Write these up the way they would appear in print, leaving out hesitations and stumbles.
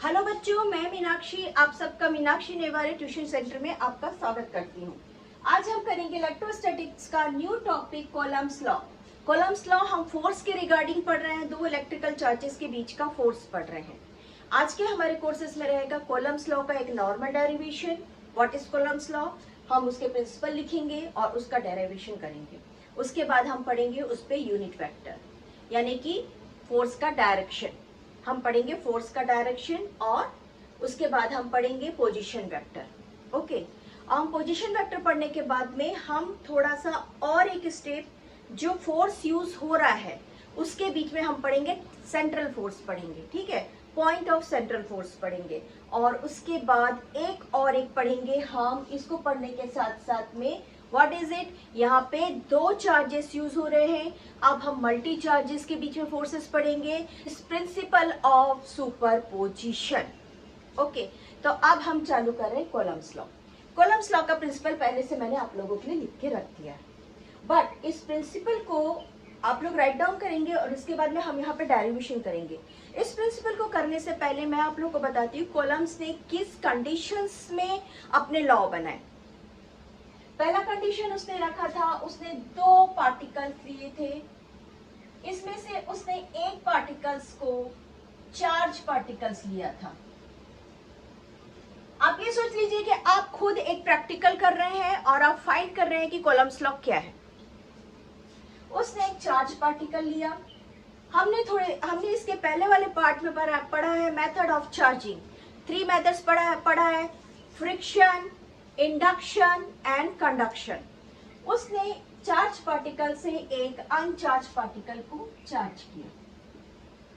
Hello बच्चों, मैं मीनाक्षी आप सबका मीनाक्षी नेवारे ट्यूशन सेंटर में आपका स्वागत करती हूँ। आज हम करेंगे इलेक्ट्रोस्टैटिक्स का new topic columns law. Columns law हम फोर्स के रिगार्डिंग पढ़ रहे हैं, दो इलेक्ट्रिकल चार्जेस के बीच का फोर्स पढ़ रहे हैं। आज के हमारे कोर्सेज में रहेगा कॉलम्स लॉ का एक normal derivation, what is columns law, हम उसके प्रिंसिपल लिखेंगे और उसका डेरिवेशन करेंगे। उसके बाद हम पढ़ेंगे उस पर यूनिट वेक्टर यानी कि फोर्स का डायरेक्शन, हम पढ़ेंगे फोर्स का डायरेक्शन और उसके बाद हम पढ़ेंगे पोजीशन वेक्टर। ओके, हम पोजीशन वेक्टर पढ़ने के बाद में हम थोड़ा सा और एक स्टेप जो फोर्स यूज हो रहा है उसके बीच में हम पढ़ेंगे सेंट्रल फोर्स पढ़ेंगे, ठीक है, पॉइंट ऑफ सेंट्रल फोर्स पढ़ेंगे। और उसके बाद एक और एक पढ़ेंगे हम, इसको पढ़ने के साथ साथ में व्हाट इज इट, यहाँ पे दो चार्जेस यूज हो रहे हैं, अब हम मल्टी चार्जेस के बीच में फोर्सेस पढ़ेंगे, प्रिंसिपल ऑफ सुपरपोजिशन। ओके, तो अब हम चालू कर रहे हैं कॉलम्स लॉ। कॉलम्स लॉ का प्रिंसिपल पहले से मैंने आप लोगों के लिए लिख के रख दिया है, बट इस प्रिंसिपल को आप लोग राइट डाउन करेंगे और इसके बाद में हम यहाँ पे डेरिवेशन करेंगे। इस प्रिंसिपल को करने से पहले मैं आप लोगों को बताती हूँ कॉलम्स ने किस कंडीशंस में अपने लॉ बनाए। पहला कंडीशन उसने रखा था, उसने दो पार्टिकल्स लिए थे, इसमें से उसने एक पार्टिकल्स को चार्ज पार्टिकल्स लिया था। आप ये सोच लीजिए कि आप खुद एक प्रैक्टिकल कर रहे हैं और आप फाइंड कर रहे हैं कि कॉलम्स लॉ क्या है। उसने एक चार्ज पार्टिकल लिया, हमने इसके पहले वाले पार्ट में पढ़ा है मेथड ऑफ चार्जिंग, 3 मेथड्स पढ़ा है फ्रिक्शन, इंडक्शन एंड कंडक्शन। उसने चार्ज पार्टिकल से एक अनचार्ज पार्टिकल को चार्ज किया,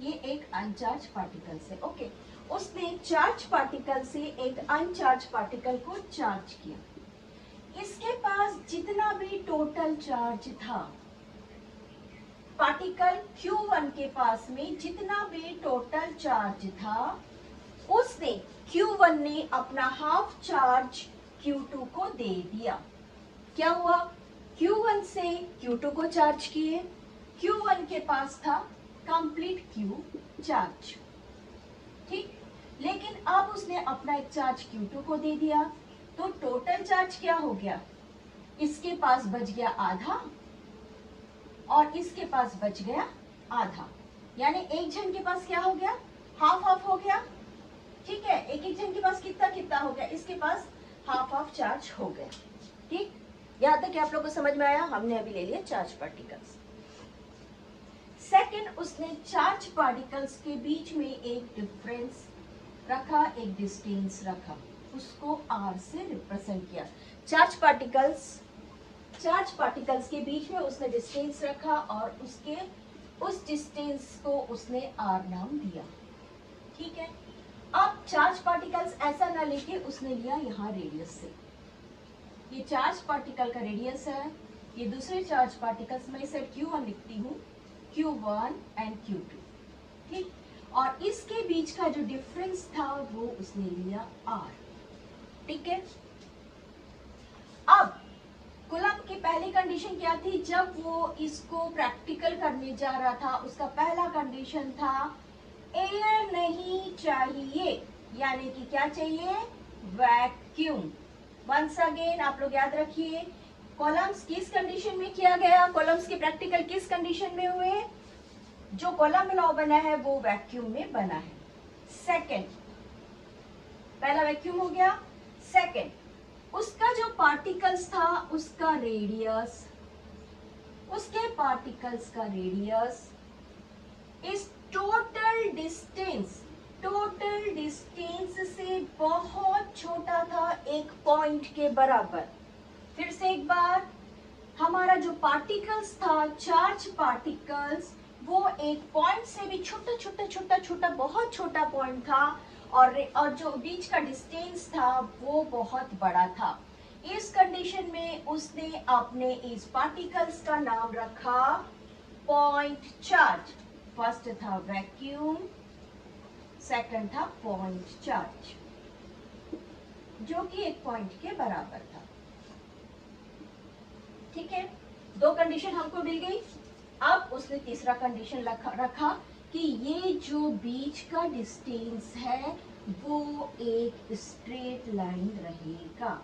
ये एक अनचार्ज पार्टिकल से, ओके, उसने चार्ज पार्टिकल से एक अनचार्ज पार्टिकल को चार्ज किया। इसके पास जितना भी टोटल चार्ज था, पार्टिकल Q1 के पास में जितना भी टोटल चार्ज था, उसने Q1 ने अपना हाफ चार्ज Q2 को दे दिया। क्या हुआ, Q1 से Q2 को चार्ज किए, Q1 के पास था कंप्लीट Q चार्ज, ठीक, लेकिन अब उसने अपना एक चार्ज Q2 को दे दिया, तो टोटल चार्ज क्या हो गया, इसके पास बच गया आधा और इसके पास बच गया आधा, यानी एक जन के पास क्या हो गया, हाफ हाफ हो गया, ठीक है, एक एक जन के पास कितना कितना हो गया, इसके पास हाफ हाफ चार्ज हो गया, ठीक, यहां तक आप लोगों को समझ में आया। हमने अभी ले लिया चार्ज पार्टिकल्स। सेकंड, उसने चार्ज पार्टिकल्स के बीच में एक डिफरेंस रखा, एक डिस्टेंस रखा, उसको R से रिप्रेजेंट किया। चार्ज पार्टिकल्स के बीच में उसने डिस्टेंस रखा और उस डिस्टेंस को उसने R नाम दिया, ठीक है। अब चार्ज पार्टिकल्स ऐसा ना लेके उसने लिया यहाँ रेडियस से, ये चार्ज पार्टिकल का रेडियस है, ये दूसरे चार्ज पार्टिकल्स में इसे Q1 लिखती हूँ, Q1 एंड Q2, ठीक, और इसके बीच का जो डिफरेंस था वो उसने लिया R, ठीक है। अब कूलम्ब की पहली कंडीशन क्या थी, जब वो इसको प्रैक्टिकल करने जा रहा था, उसका पहला कंडीशन था एयर नहीं चाहिए, यानी कि क्या चाहिए, वैक्यूम। वंस अगेन आप लोग याद रखिए, कॉलम्स किस कंडीशन में किया गया, कॉलम्स के प्रैक्टिकल किस कंडीशन में हुए, जो कॉलम लॉ बना है वो वैक्यूम में बना है। सेकंड, पहला वैक्यूम हो गया। सेकंड, उसका जो पार्टिकल्स था उसका रेडियस, उसके पार्टिकल्स का रेडियस इस टोटल डिस्टेंस से बहुत छोटा था, एक पॉइंट के बराबर। फिर से एक बार, हमारा जो पार्टिकल्स था, चार्ज पार्टिकल्स, वो एक पॉइंट से भी छोटा बहुत छोटा पॉइंट था और जो बीच का डिस्टेंस था वो बहुत बड़ा था। इस कंडीशन में उसने अपने इस पार्टिकल्स का नाम रखा पॉइंट चार्ज। फर्स्ट था वैक्यूम, सेकंड था पॉइंट चार्ज, जो कि एक पॉइंट के बराबर था, ठीक है। दो कंडीशन हमको मिल गई। अब उसने तीसरा कंडीशन रखा कि ये जो बीच का डिस्टेंस है वो एक स्ट्रेट लाइन रहेगा,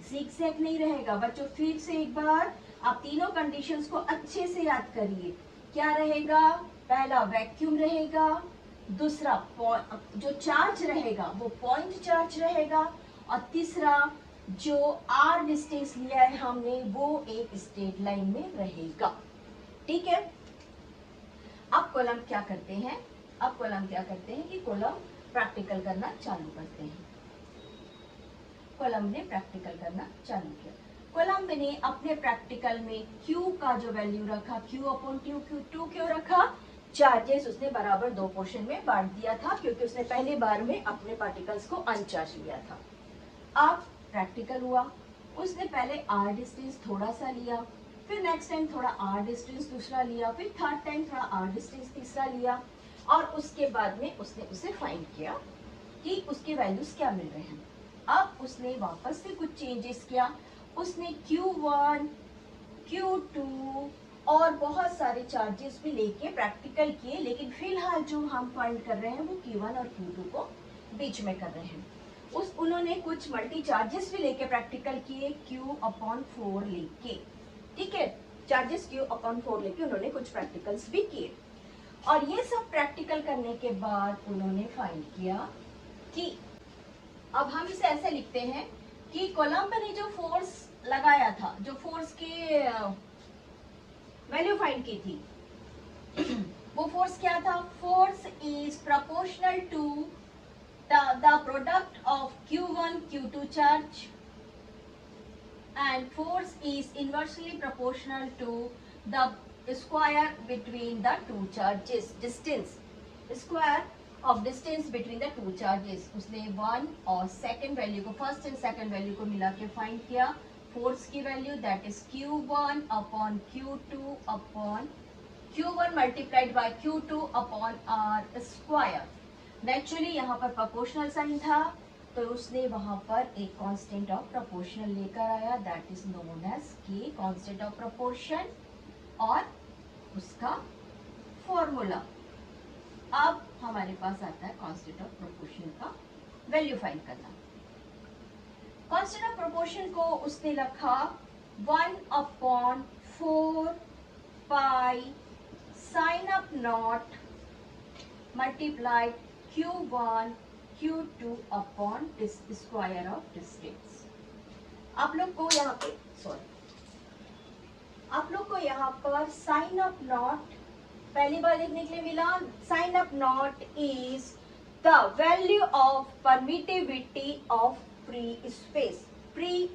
zigzag नहीं रहेगा। बच्चों फिर से एक बार आप तीनों कंडीशंस को अच्छे से याद करिए। क्या रहेगा? पहला वैक्यूम रहेगा, दूसरा जो चार्ज रहेगा वो पॉइंट चार्ज रहेगा, और तीसरा जो आर डिस्टेंस लिया है हमने वो एक स्ट्रेट लाइन में रहेगा। ठीक है, अब कॉलम क्या करते हैं? अब कॉलम क्या करते हैं कि कॉलम प्रैक्टिकल करना चालू करते हैं। कॉलम ने प्रैक्टिकल करना चालू किया। कॉलम ने अपने प्रैक्टिकल में Q का जो वैल्यू रखा, Q/2 क्यों रखा? चार्जेस उसने बराबर दो पोर्शन में बांट दिया था, क्योंकि उसने पहले बार में अपने पार्टिकल्स को अनचार्ज लिया था। अब प्रैक्टिकल हुआ, उसने पहले आर डिस्टेंस थोड़ा सा लिया, फिर नेक्स्ट टाइम थोड़ा आर डिस्टेंस दूसरा लिया, फिर थर्ड टाइम थोड़ा आर डिस्टेंस तीसरा लिया, और उसके बाद में उसने उसे फाइंड किया कि उसके वैल्यूज क्या मिल रहे हैं। अब उसने वापस से कुछ चेंजेस किया, उसने Q1, Q2 और बहुत सारे चार्जेस भी लेके प्रैक्टिकल किए, लेकिन फिलहाल जो हम फाइंड कर रहे हैं वो Q1 और Q2 को बीच में कर रहे हैं। उन्होंने कुछ मल्टी चार्जेस भी लेके प्रैक्टिकल किए, Q/4 लेके। ठीक है, चार्जेस Q/4 लेके उन्होंने कुछ प्रैक्टिकल्स भी किए, और ये सब प्रैक्टिकल करने के बाद उन्होंने फाइंड किया कि अब हम इसे ऐसे लिखते हैं कि कोलंब ने जो फोर्स लगाया था, जो फोर्स की वैल्यू फाइंड की थी, वो फोर्स क्या था? Force is proportional to the product of Q1 Q2 charge, and force is inversely proportional to the square between the two charges, distance, square of distance between the two charges। उसने one और second value को, first and second value को मिला के find किया force की value, that is Q1 multiplied by Q2 upon R square. Naturally यहाँ पर प्रोपोर्शनल साइन था, तो उसने वहां पर एक कांस्टेंट ऑफ प्रोपोर्शन लेकर आया, दैट इज नोन एज के, कांस्टेंट ऑफ प्रोपोर्शन, और उसका फॉर्मूला। अब हमारे पास आता है कांस्टेंट ऑफ प्रोपोर्शन का वैल्यू फाइंड करना। कांस्टेंट ऑफ प्रोपोर्शन को उसने रखा 1/4 पाई साइन ऑफ naught multiplied Q1 Q2 upon square of distance. आप लोग को यहाँ पर साइन ऑफ नॉट पहली बार देखने के लिए मिला। साइन ऑफ naught is the value of permittivity of free space. Free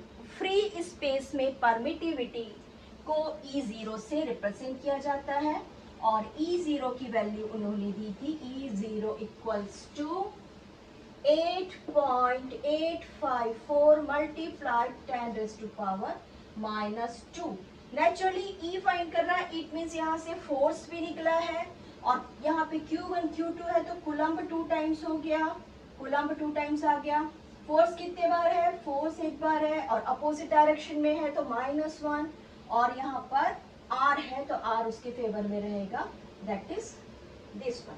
space में परमिटिविटी को E0 से रिप्रेजेंट किया जाता है, और E0 की वैल्यू उन्होंने दी थी E0 equals to 8.854 multiplied 10⁻⁻²। Naturally E find कर रहा है, इट मीन्स यहाँ से फोर्स भी निकला है, और यहाँ पे Q1 Q2 है तो कुलम्ब 2 टाइम्स हो गया, कुलम्ब 2 टाइम्स आ गया। फोर्स कितने बार है? फोर्स एक बार है, और अपोजिट डायरेक्शन में है तो -1, और यहाँ पर R है तो R उसके फेवर में रहेगा, दैट इज दिस वन।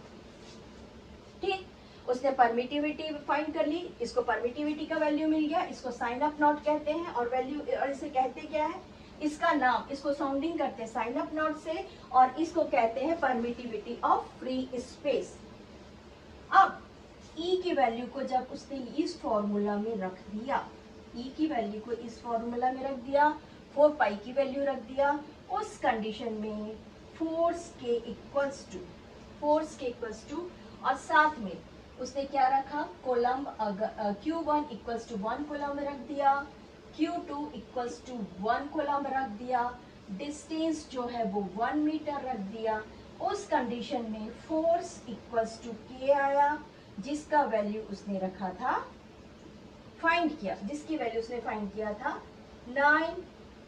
ठीक, उसने परमिटिविटी फाइंड कर ली, इसको परमिटिविटी का वैल्यू मिल गया, इसको साइन ऑफ नॉट कहते हैं, और वैल्यू, और इसे कहते क्या है? इसका नाम, इसको साउंडिंग करते हैं साइन ऑफ नॉट से, और इसको कहते हैं परमिटिविटी ऑफ फ्री स्पेस। अब E की वैल्यू को जब उसने इस फॉर्मूला में रख दिया, E की वैल्यू को इस फॉर्मूला में रख दिया, 4 पाई की वैल्यू रख दिया, उस कंडीशन में फोर्स के इक्वल्स टू, और साथ में उसने क्या रखा? Coulomb, Q1 equals to 1 coulomb रख दिया, Q2 इक्वल्स टू 1 कोलम्ब रख दिया, डिस्टेंस जो है वो 1 मीटर रख दिया। उस कंडीशन में फोर्स इक्वल्स टू K आया, जिसका वैल्यू उसने रखा था, जिसकी वैल्यू उसने फाइंड किया था 9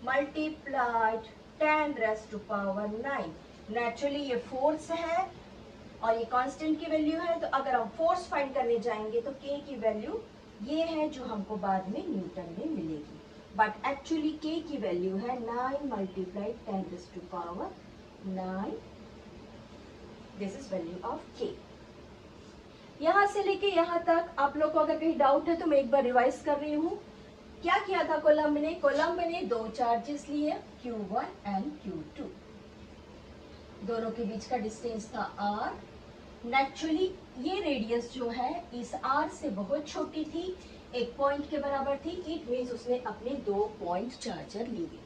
मल्टीप्लाइड 10⁻⁹। नेचुरली ये फोर्स है और ये कांस्टेंट की वैल्यू है, तो अगर हम फोर्स फाइंड करने जाएंगे तो K की वैल्यू ये है जो हमको बाद में न्यूटन में मिलेगी, बट एक्चुअली K की वैल्यू है 9 multiplied 10⁻⁹। This is value of K। यहाँ से लेके यहाँ तक आप लोग को अगर कहीं डाउट है तो मैं एक बार रिवाइज कर रही हूँ। क्या किया था कोलम्ब ने? कोलम्ब ने दो चार्जेस लिए, Q1 एंड Q2। दोनों के बीच का डिस्टेंस था R। नेचुरली ये रेडियस जो है इस R से बहुत छोटी थी, एक पॉइंट के बराबर थी। इट मीन्स उसने अपने 2 पॉइंट चार्जर लिए।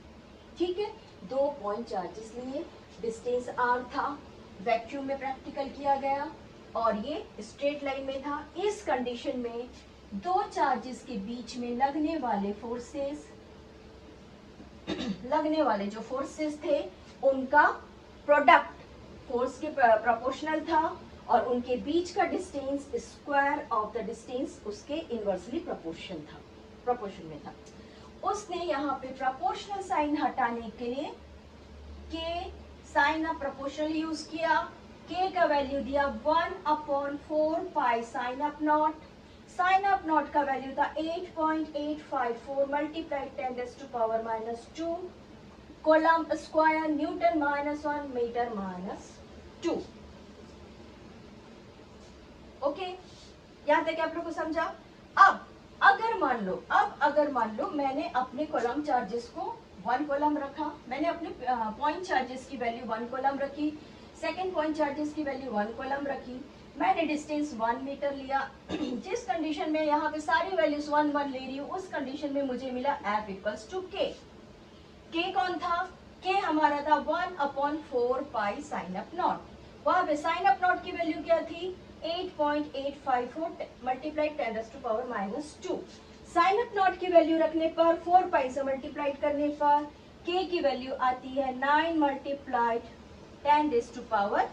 ठीक है, 2 पॉइंट चार्जेस लिए, डिस्टेंस R था, वैक्यूम में प्रैक्टिकल किया गया और ये स्ट्रेट लाइन में था। इस कंडीशन में 2 चार्जेस के बीच में लगने वाले फोर्सेस लगने वाले जो फोर्सेस थे उनका प्रोडक्ट फोर्स के प्रोपोर्शनल था और उनके बीच का distance square of the distance उसके इनवर्सली प्रोपोर्शन में था। उसने यहाँ पे प्रोपोर्शनल साइन हटाने के लिए के साइन ऑफ प्रोपोर्शनल यूज किया। के का वैल्यू दिया 1/4 पाई साइन ऑफ नॉट। साइन ऑफ नॉट का वैल्यू था 8.854 multiply 10⁻⁻²। Coulomb square newton -1 metre -2। Okay, यहाँ तक आप लोग को समझा। अब अगर मान लो मैंने अपने कोलम्ब चार्जेस को 1 कोलम्ब रखा, मैंने अपने पॉइंट चार्जेस की वैल्यू 1 कोलम्ब रखी, सेकेंड पॉइंट चार्जेस की वैल्यू 1 कोलम्ब रखी, मैंने डिस्टेंस 1 मीटर लिया। जिस कंडीशन में यहाँ पे सारी वैल्यूज 1 1 ले रही हूँ उस कंडीशन में मुझे मिला F equals to K। K कौन था? K हमारा था 1/4 पाई साइन ऑफ नॉट। वहां पे साइन ऑफ नॉट की वैल्यू क्या थी? 8.854 मल्टीप्लाई 10⁻⁻²। साइन ऑफ नॉट की वैल्यू रखने पर 4 पाई से मल्टीप्लाई करने पर K की वैल्यू आती है 9 मल्टीप्लाइड 10⁻⁻,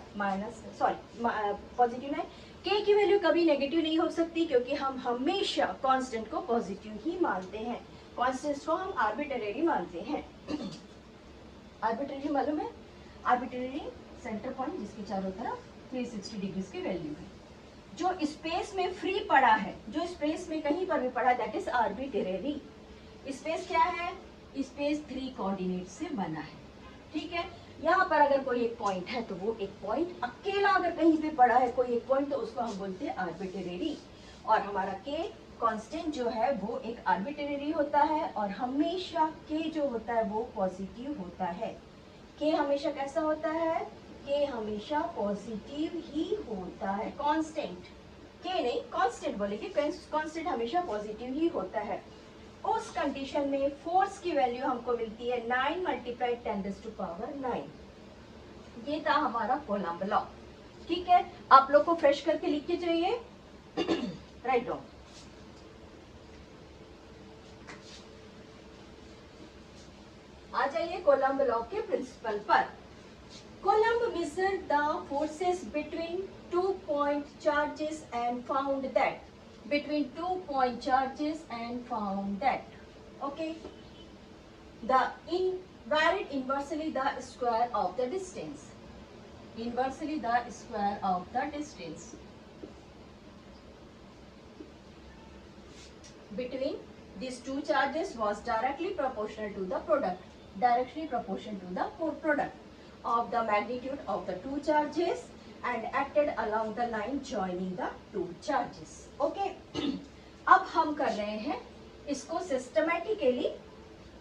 पॉजिटिव 9। K की वैल्यू कभी नेगेटिव नहीं हो सकती क्योंकि हम हमेशा कांस्टेंट को पॉजिटिव ही मानते हैं, कांस्टेंट्स को हम आर्बिट्रेरी मानते हैं। आर्बिट्रेरी मालूम है? आर्बिट्रेरी सेंटर पॉइंट जिसके चारों तरफ 360 डिग्री की वैल्यू है, जो स्पेस में फ्री पड़ा है, जो स्पेस में कहीं पर भी पड़ा, दैट इज आर्बिट्रेरी। स्पेस क्या है? स्पेस 3 कोऑर्डिनेट से बना है। ठीक है, यहाँ पर अगर कोई एक पॉइंट है तो वो एक पॉइंट अकेला अगर कहीं पे पड़ा है कोई एक पॉइंट तो उसको हम बोलते हैं आर्बिट्रेरी। और हमारा के कांस्टेंट जो है वो एक आर्बिट्रेरी होता है और हमेशा के जो होता है वो पॉजिटिव होता है। के हमेशा कैसा होता है? के हमेशा पॉजिटिव ही होता है। कांस्टेंट के नहीं, कांस्टेंट बोलेंगे, कांस्टेंट हमेशा पॉजिटिव ही होता है। उस कंडीशन में फोर्स की वैल्यू हमको मिलती है 9 मल्टीप्लाई 10⁻⁹। ये था हमारा कोलम्ब लॉ। ठीक है, आप लोग को फ्रेश करके लिख के चाहिए, राइट डाउन। आ जाइए कोलम्ब लॉ के प्रिंसिपल पर। Coulomb measured the forces between 2 point charges and found that okay, the varied inversely the square of the distance, between these two charges was directly proportional to the product of the magnitude of the two charges and acted along the line joining the two charges. Okay. अब हम कर रहे हैं इसको systematically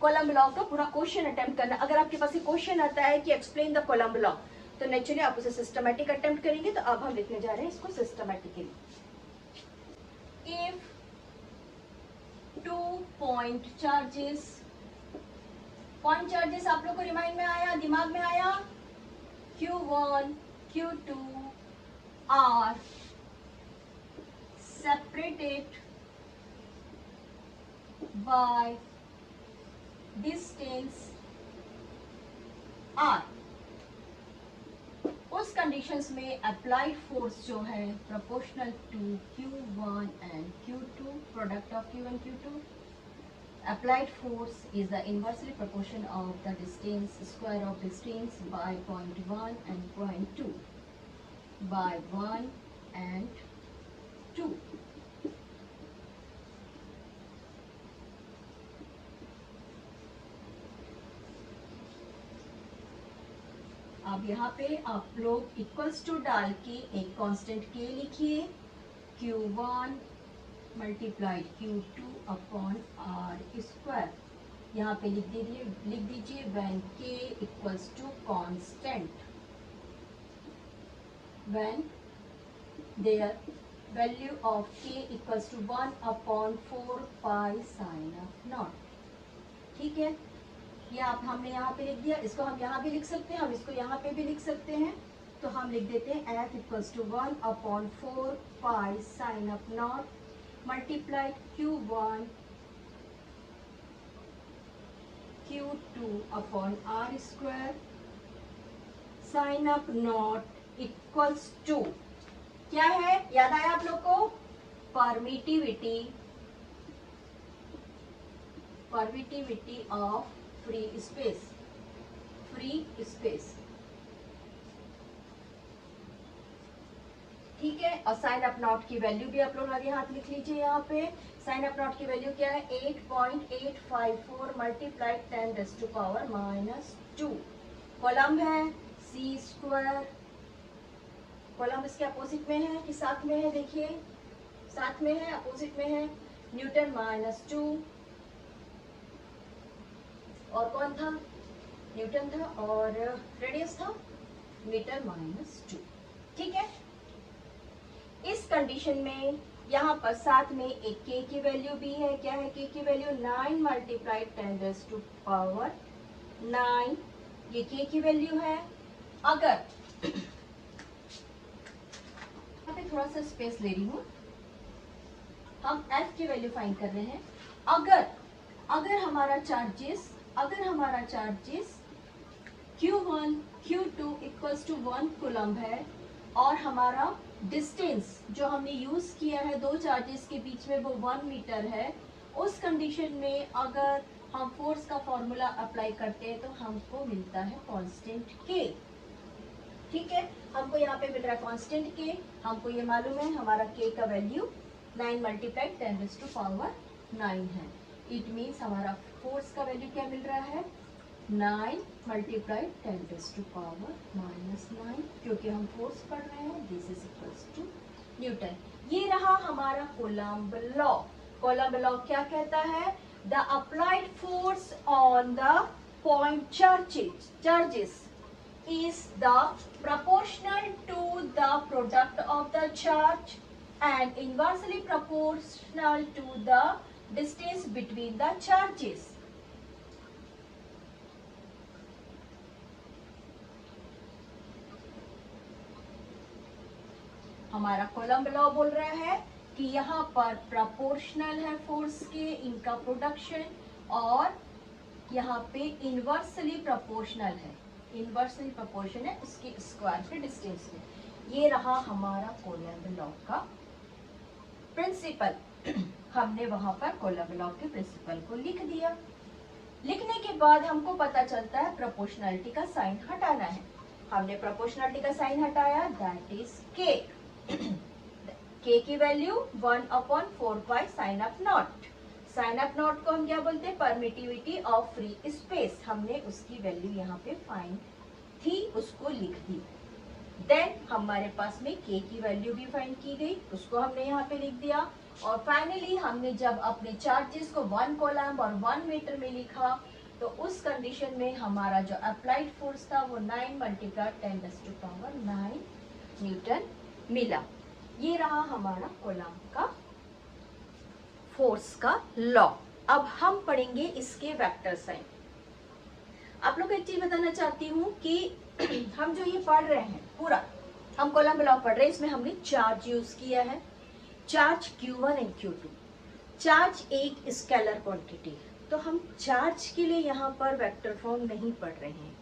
coulomb law का पूरा question attempt करना। अगर आपके पास एक क्वेश्चन आता है कि एक्सप्लेन द कोलम्ब लॉ तो नेचुरली आप उसे सिस्टमैटिक अटेम्प्ट करेंगे। तो अब हम लिखने जा रहे हैं इसको सिस्टमैटिकली। इफ 2 पॉइंट चार्जेस आप लोग को रिमाइंड में आया, दिमाग में आया? Q1, Q2 are separated by distance R। उस कंडीशंस में अप्लाइड फोर्स जो है proportional to Q1 and Q2, product of Q1 Q2, applied force is the inversely proportion of the distance, square of distance by 0.1 and 0.2 by 1 and 2. अब यहाँ पे आप लोग equals to डाल के एक कांस्टेंट के लिखिए। Q1 multiplied Q2 upon R square. यहाँ पे लिख दीजिए when k equals to constant, when their value of k equals to 1 upon 4 pi साइन ऑफ नॉट। ठीक है, ये आप हमने यहाँ पे लिख दिया, इसको हम यहाँ भी लिख सकते हैं, हम इसको यहाँ पे भी लिख सकते हैं। तो हम लिख देते हैं f equals to 1 upon 4 pi साइन ऑफ naught multiplied Q1 Q2 upon R square साइन ऑफ नॉट इक्वल्स टू क्या है, याद आया आप लोग को, परमिटिविटी ऑफ फ्री स्पेस। ठीक है, और साइन ऑफ नॉट की वैल्यू भी आप लोग आगे हाथ लिख लीजिए। यहाँ पे साइन ऑफ नॉट की वैल्यू क्या है, 8.854 मल्टीप्लाइड 10⁻⁻²। कॉलम है सी स्क्वायर, कॉलम इसके अपोजिट में है कि साथ में है, देखिए साथ में है, अपोजिट में है, न्यूटन -2 और कौन था, न्यूटन था, और रेडियस था मीटर -2। ठीक है, इस कंडीशन में यहाँ पर साथ में एक k की वैल्यू भी है। क्या है k की वैल्यू, 9 मल्टीप्लाइड 10⁻⁹, ये k की वैल्यू है। अगर यहाँ पे थोड़ा सा स्पेस ले रही हूँ, हम f की वैल्यू फाइंड कर रहे हैं। अगर हमारा charges Q1 Q2 equals to 1 coulomb है और हमारा डिस्टेंस जो हमने यूज किया है दो चार्जेस के बीच में वो 1 मीटर है, उस कंडीशन में अगर हम फोर्स का फॉर्मूला अप्लाई करते हैं तो हमको मिलता है कांस्टेंट k। ठीक है, हमको यहाँ पे मिल रहा है कांस्टेंट k, हमको ये मालूम है हमारा k का वैल्यू 9 मल्टीप्लाइड 10⁻⁹ है। इट मीन्स हमारा फोर्स का वैल्यू क्या मिल रहा है, 9 मल्टीप्लाइड 10⁻⁻⁹, क्योंकि हम फोर्स पढ़ रहे हैं, this is equals to newton. ये रहा हमारा कूलम्ब लॉ। कूलम्ब लॉ क्या कहता है, the applied force on the point charges is the proportional to the product of the charge and inversely proportional to the distance between the charges. हमारा coulomb law बोल रहा है कि यहाँ पर प्रोपोर्शनल है फोर्स के, इनका प्रोडक्शन, और यहाँ पे इनवर्सली प्रोपोर्शनल है, इनवर्सली प्रोपोर्शन है उसके स्क्वायर के डिस्टेंस में। ये रहा हमारा कूलम्ब लॉ का प्रिंसिपल। हमने वहां पर कूलम्ब लॉ के प्रिंसिपल को लिख दिया। लिखने के बाद हमको पता चलता है प्रोपोर्शनलिटी का साइन हटाना है। हमने प्रोपोर्शनलिटी का साइन हटाया, दैट इज k। k की वैल्यू 1/4 पाई साइन ऑफ नॉट। साइन ऑफ नॉट को हम क्या बोलते हैं, परमिटिविटी ऑफ फ्री स्पेस। हमने उसकी वैल्यू यहाँ पे फाइंड थी, उसको लिख दी। देन हमारे पास में k की वैल्यू भी फाइंड की गई, उसको हमने यहाँ पे लिख दिया। और फाइनली हमने जब अपने चार्जेस को 1 कूलम्ब और 1 मीटर में लिखा तो उस कंडीशन में हमारा जो अप्लाइड फोर्स था वो 9 मल्टीप्लाइड 10⁻⁹ न्यूटन मिला। ये रहा हमारा कूलम्ब का फोर्स का लॉ। अब हम पढ़ेंगे इसके वेक्टर साइन। आप लोग को एक चीज बताना चाहती हूँ कि हम जो ये पढ़ रहे हैं पूरा, हम कूलम्ब लॉ पढ़ रहे हैं, इसमें हमने चार्ज यूज किया है, charge Q1 and Q2। Charge एक स्केलर क्वांटिटी है, तो हम चार्ज के लिए यहाँ पर वेक्टर फॉर्म नहीं पढ़ रहे हैं,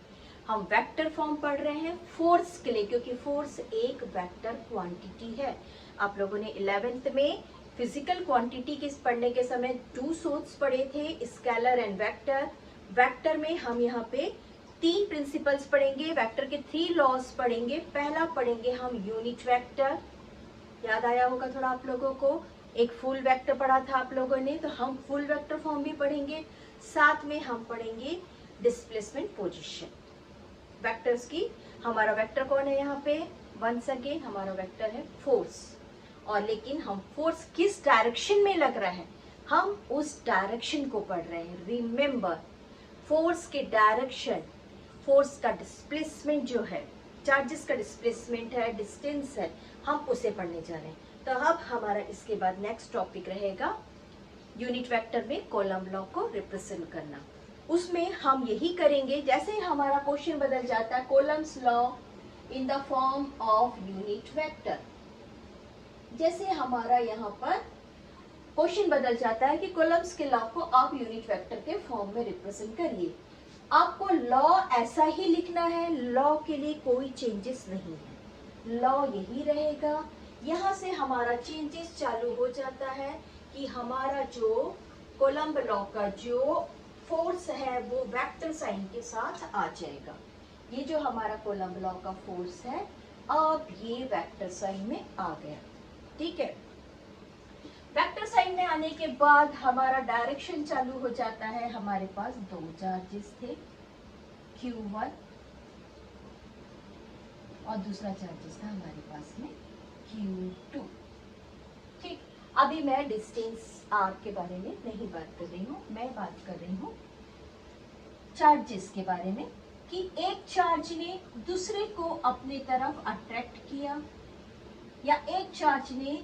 हम वेक्टर फॉर्म पढ़ रहे हैं फोर्स के लिए, क्योंकि फोर्स एक वेक्टर क्वांटिटी है। आप लोगों ने 11th में फिजिकल क्वांटिटी के पढ़ने के समय 2 सोर्स पढ़े थे, स्केलर एंड वेक्टर। वेक्टर में हम यहाँ पे 3 प्रिंसिपल्स पढ़ेंगे, वेक्टर के 3 लॉज पढ़ेंगे। पहला पढ़ेंगे हम यूनिट वेक्टर, याद आया होगा थोड़ा आप लोगों को, एक फुल वेक्टर पढ़ा था आप लोगों ने, तो हम फुल वेक्टर फॉर्म भी पढ़ेंगे। साथ में हम पढ़ेंगे डिस्प्लेसमेंट पोजीशन वेक्टर्स की। हमारा वेक्टर कौन है यहाँ पे, वंस अगेन हमारा वेक्टर है फोर्स, और लेकिन हम फोर्स किस डायरेक्शन में लग रहा है, हम उस डायरेक्शन को पढ़ रहे हैं। रिमेंबर, फोर्स के डायरेक्शन, फोर्स का डिस्प्लेसमेंट जो है, चार्जेस का डिस्प्लेसमेंट है, डिस्टेंस है, हम उसे पढ़ने जा रहे हैं। तो अब हमारा इसके बाद नेक्स्ट टॉपिक रहेगा यूनिट वेक्टर में कॉलम लॉ को रिप्रेजेंट करना। उसमें हम यही करेंगे, जैसे हमारा क्वेश्चन बदल जाता है columns law in the form of unit vector, जैसे हमारा यहाँ पर क्वेश्चन बदल जाता है कि कॉलम्स के लॉ को आप यूनिट वेक्टर के फॉर्म में रिप्रेजेंट करिए। आपको लॉ ऐसा ही लिखना है, लॉ के लिए कोई चेंजेस नहीं है, लॉ यही रहेगा। यहाँ से हमारा चेंजेस चालू हो जाता है कि हमारा जो कोलम्ब लॉ का जो फोर्स है वो वेक्टर साइन के साथ आ जाएगा। ये जो हमारा कोलम्ब लॉ का फोर्स है अब ये वेक्टर साइन में आ गया, ठीक है। वेक्टर साइन में आने के बाद हमारा डायरेक्शन चालू हो जाता है। हमारे पास दो चार्जेस थे, Q1 और दूसरा चार्जेस था हमारे पास में Q2, ठीक। अभी मैं डिस्टेंस R के बारे में नहीं बात कर रही हूँ, मैं बात कर रही हूँ चार्जेस के बारे में कि एक चार्ज ने दूसरे को अपने तरफ अट्रैक्ट किया, या एक चार्ज ने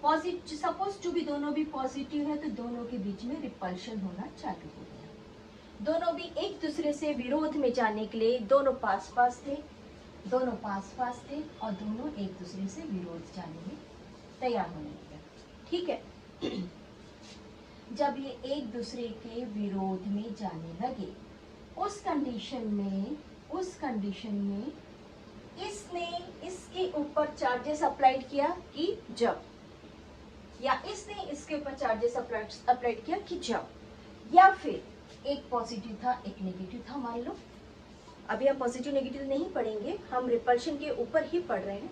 पॉजिटिव, सपोज टू भी दोनों भी पॉजिटिव है तो दोनों के बीच में रिपल्शन होना चालू हो गया। दोनों भी एक दूसरे से विरोध में जाने के लिए दोनों पास पास थे, दोनों पास पास थे और दोनों एक दूसरे से विरोध जाने में तैयार होने लगे, ठीक है। जब ये एक दूसरे के विरोध में जाने लगे, उस कंडीशन में इसने इसके ऊपर चार्जेस अप्लाइड किया कि जब, या इसने इसके ऊपर चार्जेस अप्लाइड किया कि जब, या फिर एक पॉजिटिव था एक नेगेटिव था, मान लो। अभी हम पॉजिटिव नेगेटिव नहीं पढ़ेंगे, हम रिपल्शन के ऊपर ही पढ़ रहे हैं,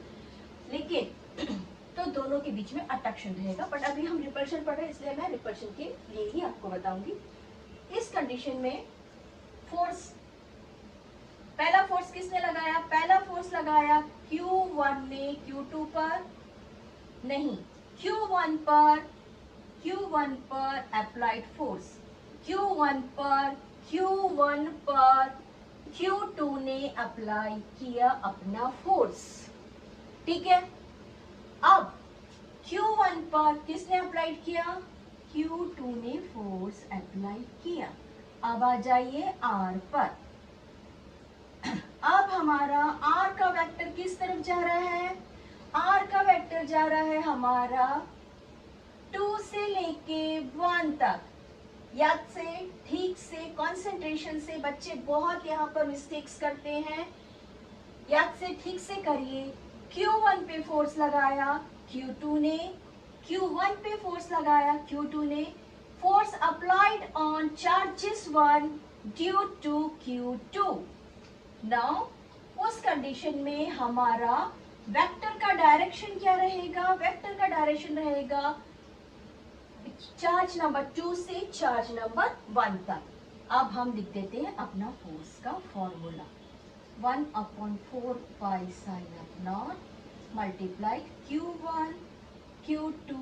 लेकिन तो दोनों के बीच में अट्रैक्शन रहेगा। बट अभी हम रिपल्शन पढ़ रहे हैं इसलिए मैं रिपल्शन के लिए ही आपको बताऊंगी। इस कंडीशन में फोर्स, पहला फोर्स किसने लगाया, पहला फोर्स लगाया Q1 ने Q2 पर, नहीं, Q1 पर अप्लाइड फोर्स, Q1 पर Q2 ने अप्लाई किया अपना फोर्स, ठीक है। अब Q1 पर किसने अप्लाइड किया, Q2 ने फोर्स अप्लाई किया। अब आ जाइए R पर। अब हमारा R का वेक्टर किस तरफ जा रहा है, R का वेक्टर जा रहा है हमारा 2 से लेके 1 तक। याद से, ठीक से, कंसंट्रेशन से, बच्चे बहुत यहाँ पर मिस्टेक्स करते हैं, याद से ठीक से करिए। Q1 पे फोर्स लगाया Q2 ने, Q1 पे फोर्स लगाया Q2 ने, force applied on charges 1 due to Q2। Now उस कंडीशन में हमारा वेक्टर का डायरेक्शन क्या रहेगा, वेक्टर का डायरेक्शन रहेगा चार्ज नंबर 2 से चार्ज नंबर 1 तक। अब हम लिख देते हैं अपना फोर्स का फॉर्मूला, 1/4 पाई साइन ऑफ naught multiplied Q1 Q2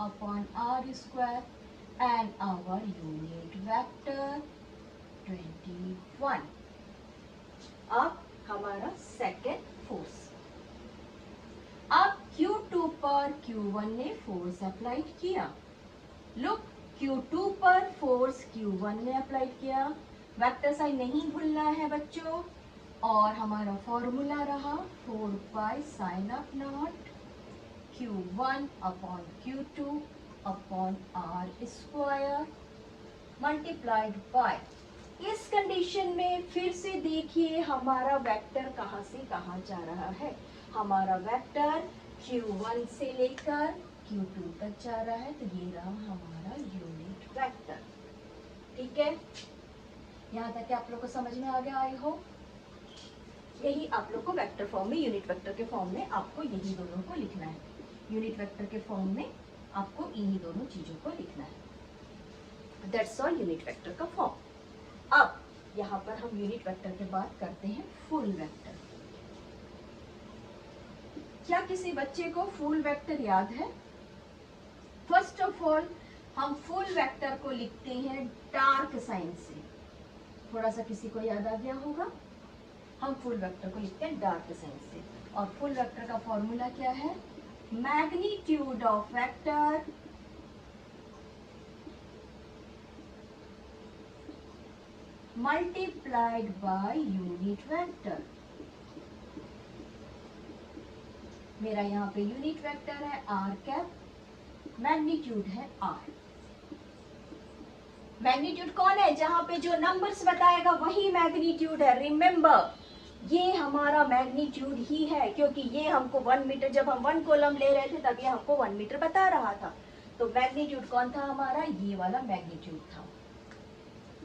upon R square and our unit vector 21। अब हमारा सेकेंड फोर्स, अब Q2 पर Q1 ने फोर्स अप्लाइड किया। लुक, Q2 पर फोर्स Q1 ने अप्लाइड किया, वेक्टर साइन नहीं भूलना है बच्चों, और हमारा फॉर्मूला रहा 4 पाई साइन ऑफ not Q1 upon Q2 upon R square multiplied by. इस कंडीशन में फिर से देखिए हमारा वेक्टर कहाँ से कहाँ जा रहा है। हमारा वेक्टर Q1 से लेकर Q2 तक जा रहा है, तो ये रहा हमारा यूनिट वेक्टर, ठीक है। यहाँ तक आप लोग को समझ में आ गया, आई होप। यही आप लोग को वेक्टर फॉर्म में, यूनिट वेक्टर के फॉर्म में आपको यही दोनों को लिखना है। यूनिट वेक्टर के फॉर्म में आपको इन्हीं दोनों चीजों को लिखना है। दैट्स ऑल यूनिट वेक्टर का फॉर्म। अब यहाँ पर हम यूनिट वेक्टर के बाद करते हैं फुल वेक्टर। क्या किसी बच्चे को फुल वेक्टर याद है? फर्स्ट ऑफ ऑल हम फुल वेक्टर को लिखते हैं डार्क साइन से। थोड़ा सा किसी को याद आ गया होगा? हम फुल वेक्टर को लिखते हैं डार्क साइन से। और फुल वेक्टर का फॉर्मूला क्या है? Magnitude of vector multiplied by unit vector. मेरा यहाँ पे यूनिट वेक्टर है आर कैप, मैग्नीट्यूड है आर। मैग्नीट्यूड कौन है? जहां पे जो नंबर्स बताएगा वही मैग्नीट्यूड है। रिमेंबर, ये हमारा मैग्नीट्यूड ही है, क्योंकि ये हमको 1 मीटर, जब हम 1 कॉलम ले रहे थे तब ये हमको 1 मीटर बता रहा था। तो मैग्नीट्यूड कौन था हमारा? ये वाला मैग्नीट्यूड था।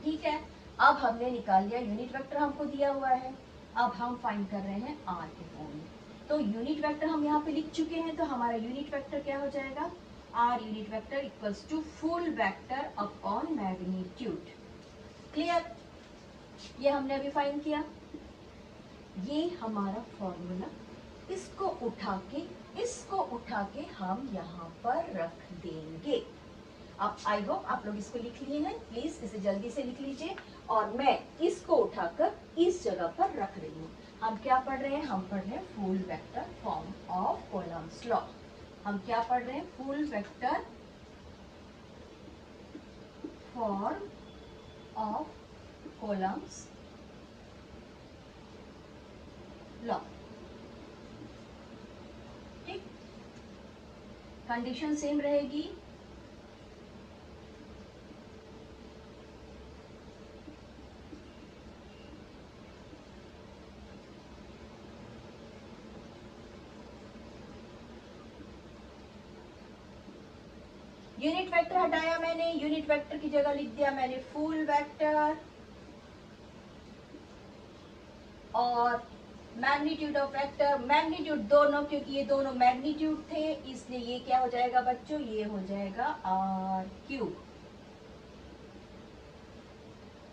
ठीक है, अब हमने निकाल लिया, यूनिट वेक्टर हमको दिया हुआ है। अब हम फाइंड कर रहे हैं आर के फॉर्म में। तो यूनिट वेक्टर हम यहाँ पे लिख चुके हैं, तो हमारा यूनिट वेक्टर क्या हो जाएगा? R unit vector equals to full vector upon magnitude. Clear? ये हमने अभी फाइंड किया। ये हमारा फॉर्मूला, इसको उठा के हम यहाँ पर रख देंगे। अब आई होप आप लोग इसको लिख लिए हैं। प्लीज इसे जल्दी से लिख लीजिए। और मैं इसको उठाकर इस जगह पर रख रही हूँ। हम क्या पढ़ रहे हैं? हम पढ़ रहे हैं full vector form of columns law. हम क्या पढ़ रहे हैं? Full vector form of columns law. ठीक, कंडीशन सेम रहेगी। यूनिट वेक्टर हटाया मैंने, यूनिट वेक्टर की जगह लिख दिया मैंने फुल वेक्टर, और मैग्नीट्यूड ऑफ वेक्टर, मैग्नीट्यूड दोनों, क्योंकि ये दोनों मैग्नीट्यूड थे इसलिए ये क्या हो जाएगा बच्चों? ये हो जाएगा आर क्यूब।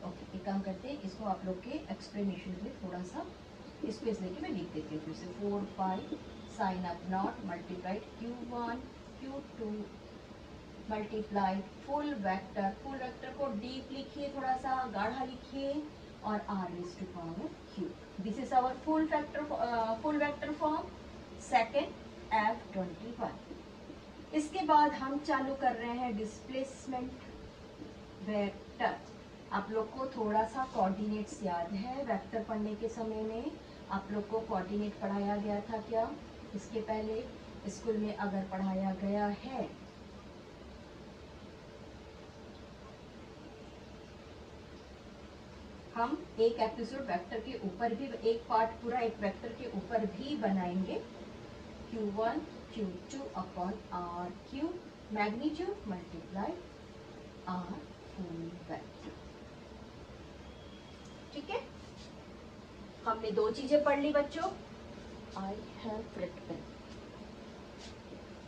ओके, एक काम करते हैं, इसको आप लोग के एक्सप्लेनेशन में थोड़ा सा स्पेस लेके मैं लिख देती हूँ फिर से। 4 पाई साइन अप naught multiplied Q1 Q2 multiplied full vector. Full vector को डीप लिखिए, थोड़ा सा गाढ़ा लिखिए, और R raise to power Q. This is our full vector form second F21। इसके बाद हम चालू कर रहे हैं डिस्प्लेसमेंट वेक्टर। आप लोग को थोड़ा सा कोऑर्डिनेट्स याद है? वेक्टर पढ़ने के समय में आप लोग को कोऑर्डिनेट पढ़ाया गया था क्या? इसके पहले स्कूल में अगर पढ़ाया गया है हम एक एपिसोड वेक्टर के ऊपर भी, एक पार्ट पूरा एक वेक्टर के ऊपर भी बनाएंगे। Q1 Q2 upon R cube, magnitude multiply R full vector. ठीक है, हमने 2 चीजें पढ़ ली बच्चों। I have written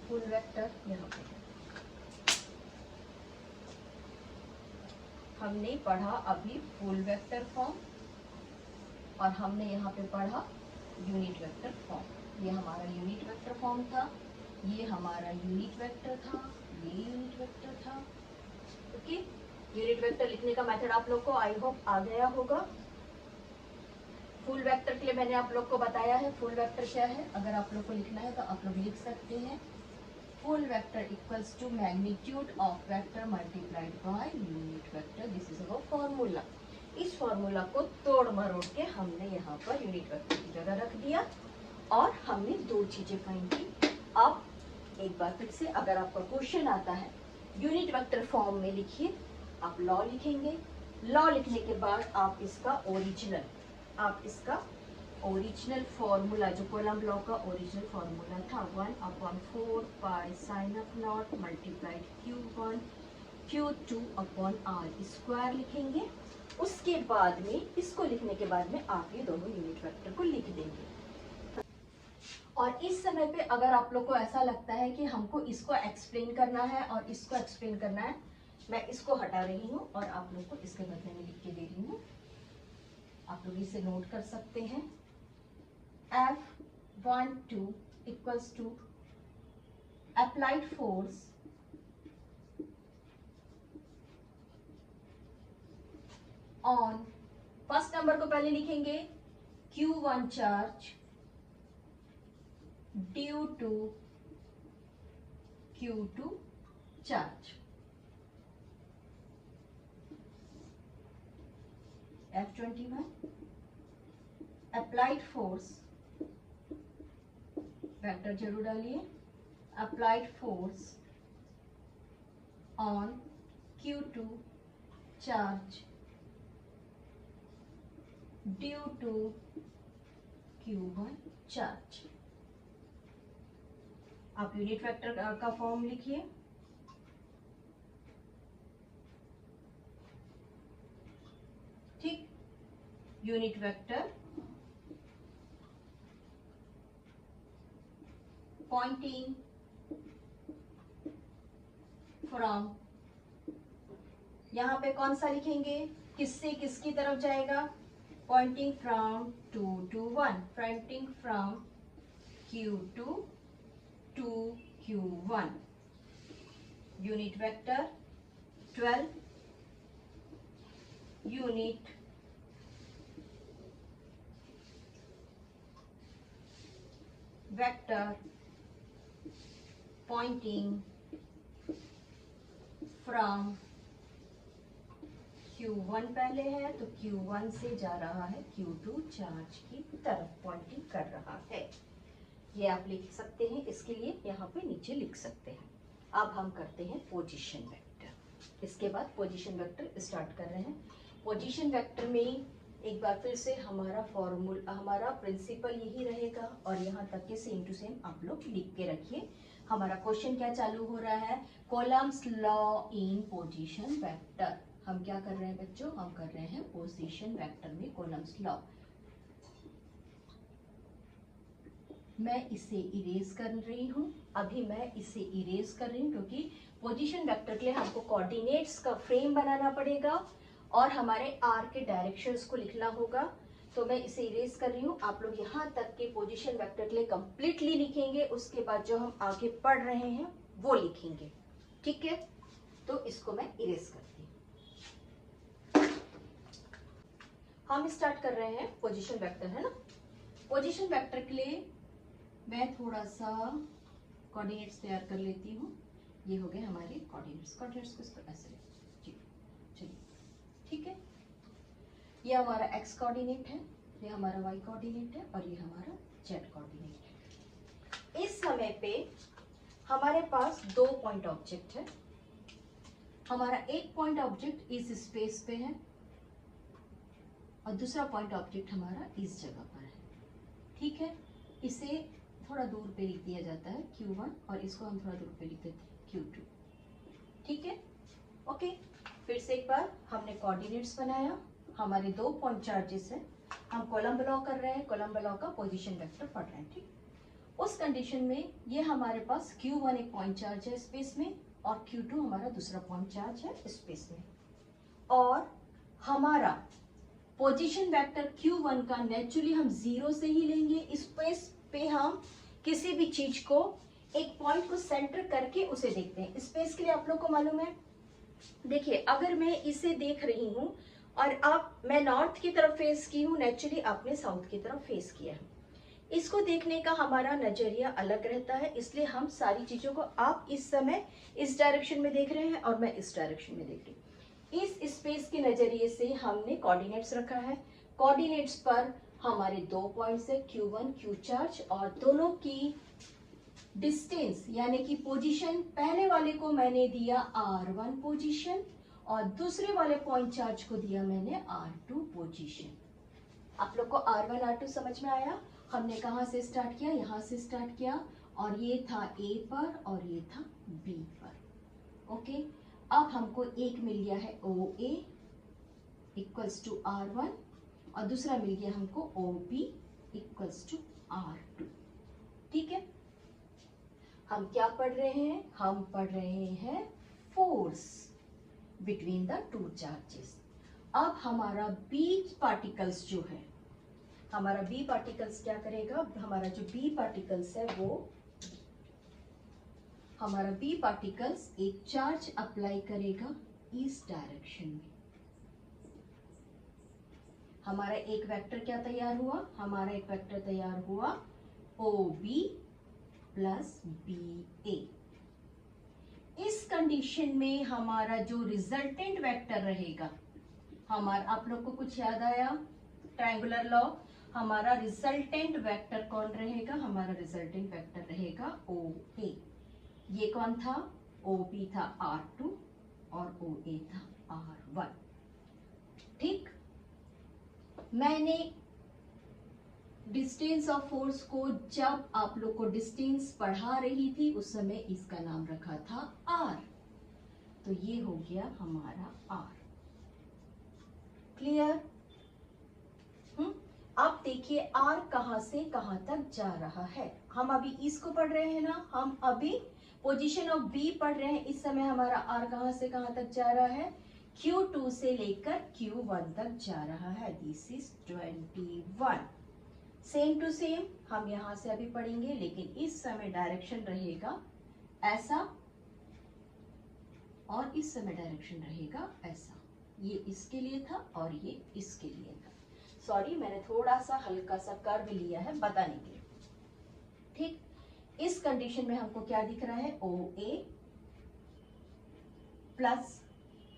full vector, यहाँ पे हमने पढ़ा अभी फुल वेक्टर फॉर्म, और हमने यहाँ पे पढ़ा यूनिट वेक्टर फॉर्म। ये हमारा यूनिट वेक्टर फॉर्म था, ये हमारा यूनिट वेक्टर था, ये यूनिट वेक्टर था। ओके, यूनिट वेक्टर लिखने का मेथड आप लोग को आई होप आ गया होगा। फुल वेक्टर के लिए मैंने आप लोग को बताया है फुल वेक्टर क्या है। अगर आप लोग को लिखना है तो आप लोग लिख सकते हैं full vector equals to magnitude of vector multiplied by unit vector. This is our formula. इस फॉर्मूला को तोड़ मरोड़ के हमने यहाँ पर यूनिट वेक्टर की जगह रख दिया, और हमने 2 चीजें फाइंड की। अब एक बार फिर से, अगर आपका क्वेश्चन आता है यूनिट वेक्टर फॉर्म में लिखिए, आप लॉ लिखेंगे। लॉ लिखने के बाद आप इसका ओरिजिनल फॉर्मूला, जो कॉलम लॉ का ओरिजिनल फॉर्मूला था, 1/4 पाई साइन ऑफ naught multiplied Q1 Q2 upon R square लिखेंगे। उसके बाद में, इसको लिखने के बाद में आप ये दोनों यूनिट वेक्टर को लिख देंगे। और इस समय पे अगर आप लोग को ऐसा लगता है कि हमको इसको एक्सप्लेन करना है और इसको एक्सप्लेन करना है, मैं इसको हटा रही हूँ और आप लोग को इसके बदले में लिख के दे रही हूँ। आप लोग इसे नोट कर सकते हैं। F12 equals to applied force on, first number को पहले लिखेंगे Q1 charge due to Q2 charge, F21 applied force, vector जरूर डालिए, applied force on Q2 charge due to Q1 charge. आप यूनिट वेक्टर का फॉर्म लिखिए, ठीक, यूनिट वेक्टर पॉइंटिंग फ्रॉम, यहां पे कौन सा लिखेंगे, किससे किसकी तरफ जाएगा, pointing from 2 to 1, pointing from Q2 to Q1, unit vector 12, unit vector pointing from Q1 पहले है तो Q1 से जा रहा है Q2 चार्ज की तरफ पॉइंटिंग कर रहा है। ये आप लिख सकते हैं, इसके लिए यहाँ पे नीचे लिख सकते हैं। अब हम करते हैं पोजीशन वेक्टर, इसके बाद पोजीशन वेक्टर स्टार्ट कर रहे हैं। पोजीशन वेक्टर में एक बार फिर से हमारा फॉर्मूला, हमारा प्रिंसिपल यही रहेगा और यहाँ तक के सेम टू सेम आप लोग लिख के रखिए। हमारा क्वेश्चन क्या चालू हो रहा है, columns law in position vector. हम क्या कर रहे हैं बच्चों, हम कर रहे हैं पोजीशन वेक्टर में कॉलम्स लॉ। मैं इसे इरेज कर रही हूँ, अभी मैं इसे इरेज कर रही हूँ क्योंकि पोजीशन वेक्टर के लिए हमको कोऑर्डिनेट्स का फ्रेम बनाना पड़ेगा और हमारे आर के डायरेक्शंस को लिखना होगा। तो मैं इसे इरेज कर रही हूँ। आप लोग यहाँ तक के पोजीशन वेक्टर के लिए कंप्लीटली लिखेंगे, उसके बाद जो हम आगे पढ़ रहे हैं वो लिखेंगे, ठीक है। तो इसको मैं इरेज करती हूँ। हम स्टार्ट कर रहे हैं पोजीशन वेक्टर, है ना। पोजीशन वेक्टर के लिए मैं थोड़ा सा कोऑर्डिनेट्स तैयार कर लेती हूँ। ये हो गए हमारे कोऑर्डिनेट्स। कोऑर्डिनेट्स को इसको ऐसे जी, चलिए, ठीक है। ये हमारा एक्स कोऑर्डिनेट है, ये हमारा वाई कोऑर्डिनेट है और ये हमारा जेड कोऑर्डिनेट है। इस समय पे हमारे पास दो पॉइंट ऑब्जेक्ट है। हमारा एक पॉइंट ऑब्जेक्ट इस स्पेस पे है और दूसरा पॉइंट ऑब्जेक्ट हमारा इस जगह पर है, ठीक है। इसे थोड़ा दूर पे लिख दिया जाता है Q1 और इसको हम थोड़ा दूर पे लिख देते हैं Q2, ठीक है, ओके। फिर से एक बार हमने कोऑर्डिनेट्स बनाया, हमारे दो पॉइंट चार्जेस है, हम कॉलम लॉ कर रहे हैं, कॉलम लॉ का पोजीशन वेक्टर पढ़ रहे हैं, ठीक। उस कंडीशन में ये हमारे पास Q1 एक पॉइंट चार्ज है स्पेस में और Q2 हमारा दूसरा पॉइंट चार्ज है स्पेस में, और हमारा पोजीशन वेक्टर Q1 का नेचुरली हम 0 से ही लेंगे। स्पेस पे हम किसी भी चीज को एक पॉइंट को सेंटर करके उसे देखते हैं। स्पेस के लिए आप लोग को मालूम है, देखिए अगर मैं इसे देख रही हूं और मैं नॉर्थ की तरफ फेस की हूँ, नेचुरली आपने साउथ की तरफ फेस किया है। इसको देखने का हमारा नजरिया अलग रहता है, इसलिए हम सारी चीजों को, आप इस समय इस डायरेक्शन में देख रहे हैं और मैं इस डायरेक्शन में देख रही हूँ। इस स्पेस के नजरिए से हमने कोऑर्डिनेट्स रखा है। कोऑर्डिनेट्स पर हमारे दो पॉइंट्स है Q1 Q चार्ज और दोनों की डिस्टेंस यानी कि पोजीशन, पहले वाले को मैंने दिया R1 पोजीशन और दूसरे वाले पॉइंट चार्ज को दिया मैंने R2 पोजीशन। आप लोग को R1 R2 समझ में आया। हमने कहां से स्टार्ट किया, यहां से स्टार्ट किया और ये था A पर और ये था B पर, ओके। अब हमको एक मिल गया है OA इक्वल्स टू R1 और दूसरा मिल गया हमको OB इक्वल्स टू R2, ठीक है। हम क्या पढ़ रहे हैं, हम पढ़ रहे हैं force between the two charges. अब हमारा बीच पार्टिकल्स जो है हमारा बी पार्टिकल्स क्या करेगा, हमारा जो बी पार्टिकल्स है वो, हमारा बी पार्टिकल्स एक चार्ज अप्लाई करेगा इस डायरेक्शन में। हमारा एक वेक्टर क्या तैयार हुआ, हमारा एक वेक्टर तैयार हुआ OB प्लस BA। इस कंडीशन में हमारा जो रिजल्टेंट वेक्टर रहेगा, हमारा, आप लोग को कुछ याद आया ट्रायंगुलर लॉ, हमारा रिजल्टेंट वेक्टर कौन रहेगा, हमारा रिजल्टेंट वेक्टर रहेगा OA। ये कौन था, OB था R2 और OA था R1। ठीक, मैंने डिस्टेंस ऑफ फोर्स को, जब आप लोग को डिस्टेंस पढ़ा रही थी उस समय इसका नाम रखा था R। तो ये हो गया हमारा R। क्लियर? अब देखिए R कहां से कहां तक जा रहा है। हम अभी इसको पढ़ रहे हैं ना, हम अभी पोजीशन ऑफ B पढ़ रहे हैं। इस समय हमारा R कहां से कहां तक जा रहा है, Q2 से लेकर Q1 तक जा रहा है। This is 21। Same to same हम यहां से अभी पढ़ेंगे, लेकिन इस समय डायरेक्शन रहेगा ऐसा और इस समय डायरेक्शन रहेगा ऐसा। ये इसके लिए था और ये इसके लिए था। सॉरी, मैंने थोड़ा सा हल्का सा कर्व लिया है बताने के लिए। ठीक, इस कंडीशन में हमको क्या दिख रहा है, OA प्लस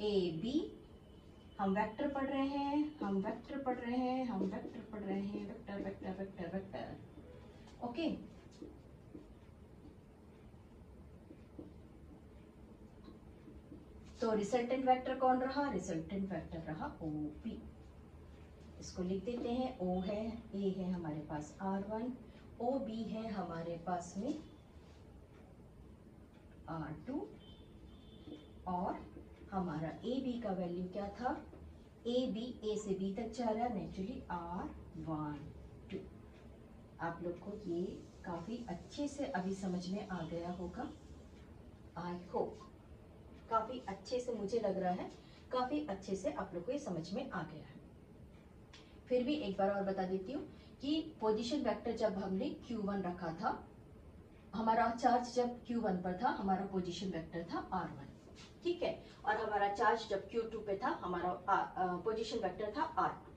AB। हम वेक्टर पढ़ रहे हैं, हम वेक्टर पढ़ रहे हैं, हम वेक्टर पढ़ रहे हैं, vector vector vector vector. Okay, तो रिजल्टेंट वेक्टर कौन रहा, रिजल्टेंट वेक्टर रहा OB। इसको लिख देते हैं, O है, A है हमारे पास R1, OB है हमारे पास में R2 और हमारा AB का वैल्यू क्या था, AB A से B तक जा रहा है, नेचुरली R12। आप लोग को ये काफी अच्छे से अभी समझ में आ गया होगा, आई होप। काफी अच्छे से, मुझे लग रहा है काफी अच्छे से आप लोग को ये समझ में आ गया है। फिर भी एक बार और बता देती हूँ कि पोजीशन वेक्टर जब हमने Q1 रखा था, हमारा चार्ज जब Q1 पर था, हमारा पोजीशन वेक्टर था R1। ठीक है, और हमारा चार्ज जब Q2 पे था, हमारा पोजीशन वेक्टर था R2।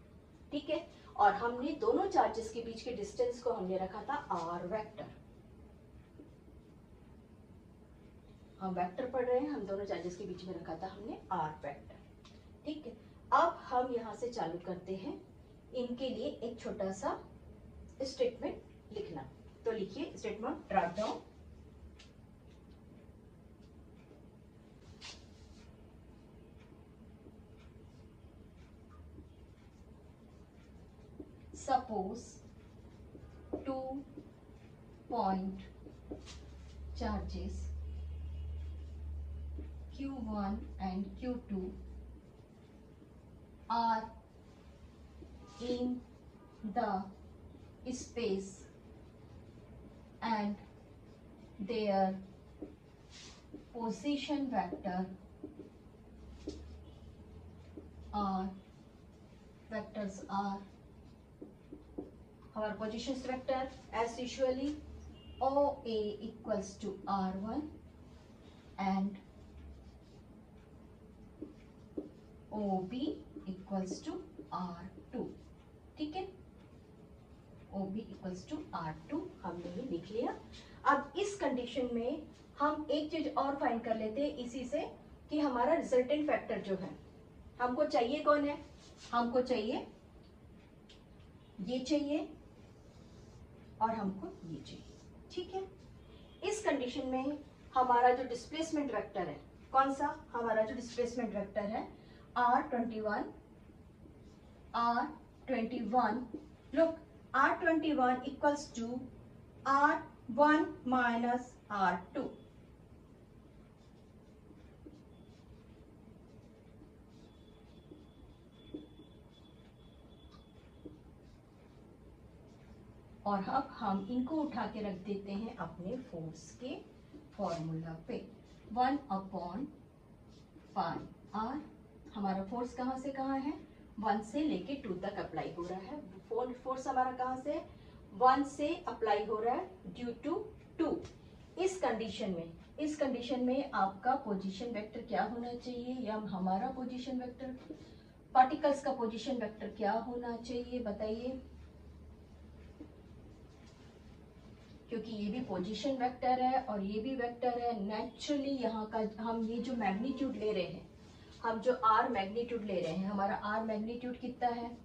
ठीक है, और हमने दोनों चार्जेस के बीच के डिस्टेंस को हमने रखा था R वेक्टर। हम वेक्टर पढ़ रहे हैं, हम दोनों चार्जेस के बीच में रखा था हमने R वेक्टर। ठीक है, अब हम यहां से चालू करते हैं इनके लिए एक छोटा सा स्टेटमेंट लिखना। तो लिखिए statement, write down. Suppose 2 point charges Q1 and Q2 are in the space and their position vector are, vectors are, our positions vector as usually OA equals to R1 and OB equals to R2। ठीक है, OB equals to R2 हमने ये लिख लिया। अब इस condition में हम एक चीज और फाइंड कर लेते हैं इसी से, कि हमारा रिजल्टेंट फैक्टर जो है, हमको चाहिए कौन है, हमको चाहिए ये चाहिए और हमको ये चाहिए। ठीक है, इस कंडीशन में हमारा जो डिस्प्लेसमेंट वेक्टर है, कौन सा, हमारा जो डिस्प्लेसमेंट वेक्टर है R21, look, R21 equals to R1 minus R2। और अब हम इनको उठा के रख देते हैं अपने फोर्स के फॉर्मूला पे, 1/πr। हमारा फोर्स कहां से कहां है, 1 से लेके 2 तक अप्लाई हो रहा है। फोर्स हमारा कहाँ से 1 से अप्लाई हो रहा है ड्यू टू 2। इस कंडीशन में आपका पोजीशन वेक्टर क्या होना चाहिए, या हमारा पोजीशन वेक्टर, पार्टिकल्स का पोजीशन वेक्टर क्या होना चाहिए बताइए। क्योंकि ये भी पोजीशन वेक्टर है और ये भी वेक्टर है, नेचुरली यहाँ का हम ये जो मैग्नीट्यूड ले रहे हैं, हम जो आर मैग्नीट्यूड ले रहे हैं, हमारा आर मैग्नीट्यूड कितना है,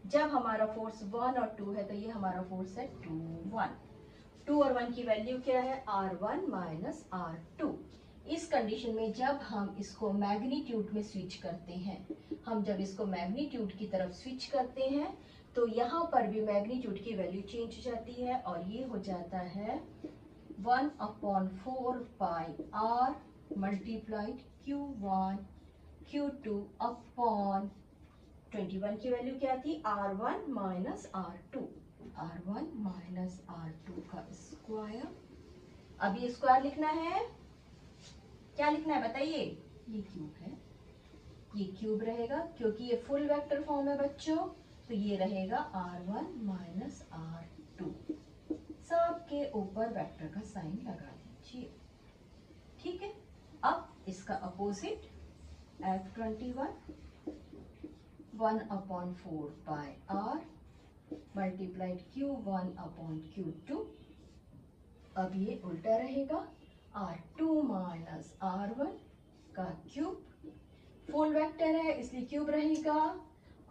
जब हमारा फोर्स 1 और 2 है तो ये हमारा फोर्स है 2 1। 2 और 1 की वैल्यू क्या है R1 माइनस R2। इस कंडीशन में जब हम इसको मैग्नीट्यूड में स्विच करते हैं, हम जब इसको मैग्नीट्यूड की तरफ स्विच करते हैं तो यहाँ पर भी मैग्नीट्यूड की वैल्यू चेंज हो जाती है और ये हो जाता है 1/4 पाई R multiplied Q1 Q2 upon 21 की वैल्यू क्या थी R1 minus R2, R1 minus R2 का स्क्वायर। अब ये स्क्वायर लिखना है, क्या लिखना है बताइए, ये क्यूब है, ये क्यूब रहेगा क्योंकि ये फुल वेक्टर फॉर्म है बच्चों, तो ये रहेगा R1 माइनस R2। सबके ऊपर वेक्टर का साइन लगा दीजिए, ठीक है। अब इसका अपोजिट F21 1/4 पाई R multiplied Q1 upon Q2। अब ये उल्टा रहेगा R2 माइनस R1 का क्यूब, फुल वेक्टर है इसलिए क्यूब रहेगा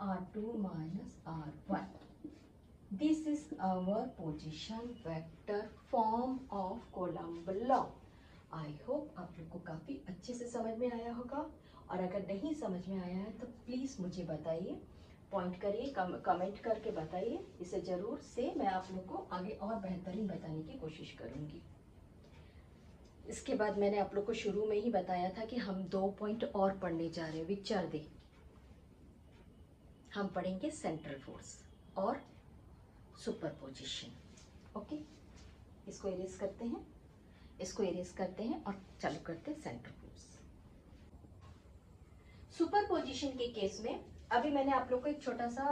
R2 minus R1। This is our position vector form of coulomb law. I hope आप लोग को काफी अच्छे से समझ में आया होगा, और अगर नहीं समझ में आया है तो प्लीज मुझे बताइए, पॉइंट करिए, कमेंट करके बताइए, इसे जरूर से मैं आप लोग को आगे और बेहतरीन बताने की कोशिश करूंगी। इसके बाद मैंने आप लोग को शुरू में ही बताया था कि हम 2 पॉइंट और पढ़ने जा रहे हैं, विच आर दे, हम पढ़ेंगे सेंट्रल फोर्स और सुपरपोजिशन। ओके, इसको इरेज करते हैं, इसको इरेज करते हैं और चालू करते हैं सेंट्रल फोर्स। सुपरपोजिशन के केस में अभी मैंने आप लोग को एक छोटा सा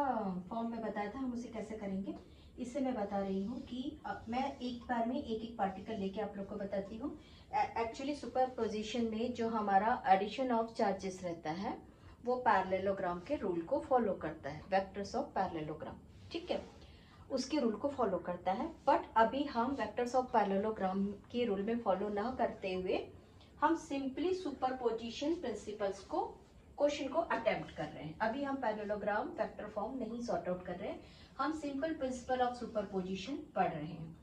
फॉर्म में बताया था हम उसे कैसे करेंगे। इससे मैं बता रही हूँ कि मैं एक बार में एक एक पार्टिकल लेके आप लोग को बताती हूँ। एक्चुअली सुपरपोजिशन में जो हमारा एडिशन ऑफ चार्जेस रहता है वो पैरेललोग्राम के रूल को फॉलो करता है, वेक्टर्स ऑफ पैरेललोग्राम, ठीक है, उसके रूल को फॉलो करता है। बट अभी हम वेक्टर्स ऑफ पैरेललोग्राम के रूल में फॉलो ना करते हुए हम सिंपली सुपरपोजिशन प्रिंसिपल्स को, क्वेश्चन को अटेम्प्ट कर रहे हैं। अभी हम पैरेललोग्राम वेक्टर फॉर्म नहीं सॉर्ट आउट कर रहे हैं, हम सिंपल प्रिंसिपल ऑफ सुपरपोजिशन पढ़ रहे हैं।